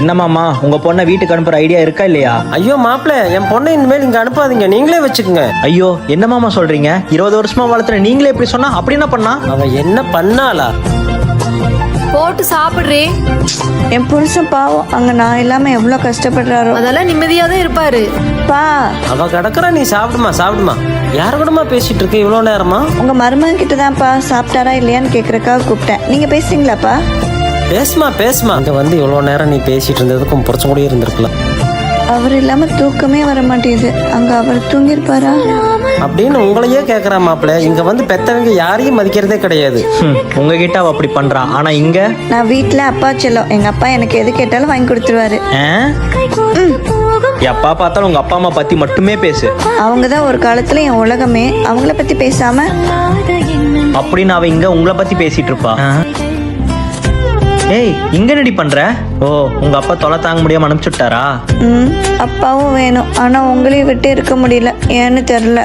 என்ன மாமா, உங்க பொண்ணை வீட்டுக்கு அனுப்புற ஐடியா இருக்கா இல்லையா? ஐயோ மாப்பிள்ள, என் பொண்ணை இனிமேல் இங்க அனுப்பாதீங்க, நீங்களே வச்சுக்கோங்க. ஐயோ என்ன மாமா சொல்றீங்க? 20 வருஷமா வளர்த்துற நீங்களே எப்படி சொன்னா அப்படி என்ன பண்ணா? அவ என்ன பண்ணாளா? போட்டு சாப்பிடுறே. என் புருஷன் பாவம் அங்க நான் இல்லாம எவ்வளவு கஷ்டப்படுறாரோ. அதெல்லாம் நிம்மதியா தான் இருப்பாரு. பா, அவ கிடக்குறா, நீ சாப்பிடுமா சாப்பிடுமா. யார் கூடமா பேசிட்டு இருக்க இவ்வளவு நேரமா? உங்க மருமகன் கிட்ட தான்ப்பா சாப்பிட்டாரா இல்லையான்னு கேக்குறக்காக கூப்பிட்டேன். நீங்க பேசுறீங்களாப்பா? பேசுமா பேசுமா. அங்க வந்து இவ்வளவு நேரம் நீ பேசிட்டு இருந்ததுக்கும் புறச்ச கூட இருந்திருக்கலாம். அவர் இல்லாம தூக்கமே வர மாட்டேங்குது. அங்க அவர் தூங்கிருப்பாரா அப்படின்னு உங்களையே கேக்குறா மாப்பிள்ள. இங்க வந்து பெத்தவங்க யாரையும் மதிக்கிறதே கிடையாது. உங்ககிட்ட அவ அப்படி பண்றா, ஆனா இங்க நான் வீட்டுல அப்பா செல்லம். எங்க அப்பா எனக்கு எது கேட்டாலும் வாங்கி கொடுத்துருவாரு. எப்பா பார்த்தாலும் உங்க அப்பா அம்மா பத்தி மட்டுமே பேசு. அவங்கதான் ஒரு காலத்துல என் உலகமே. அவங்கள பத்தி பேசாம அப்படின்னு அவ இங்க உங்களை பத்தி பேசிட்டு இருப்பா. ஏய், இங்க என்னடி பண்ற? ஓ, உங்க அப்பா தொலை தாங்க முடியாம அனுப்பிச்சுட்டாரா? அப்பாவும் வேணும், ஆனா உங்களையும் விட்டு இருக்க முடியல. ஏன்னு தெரியல.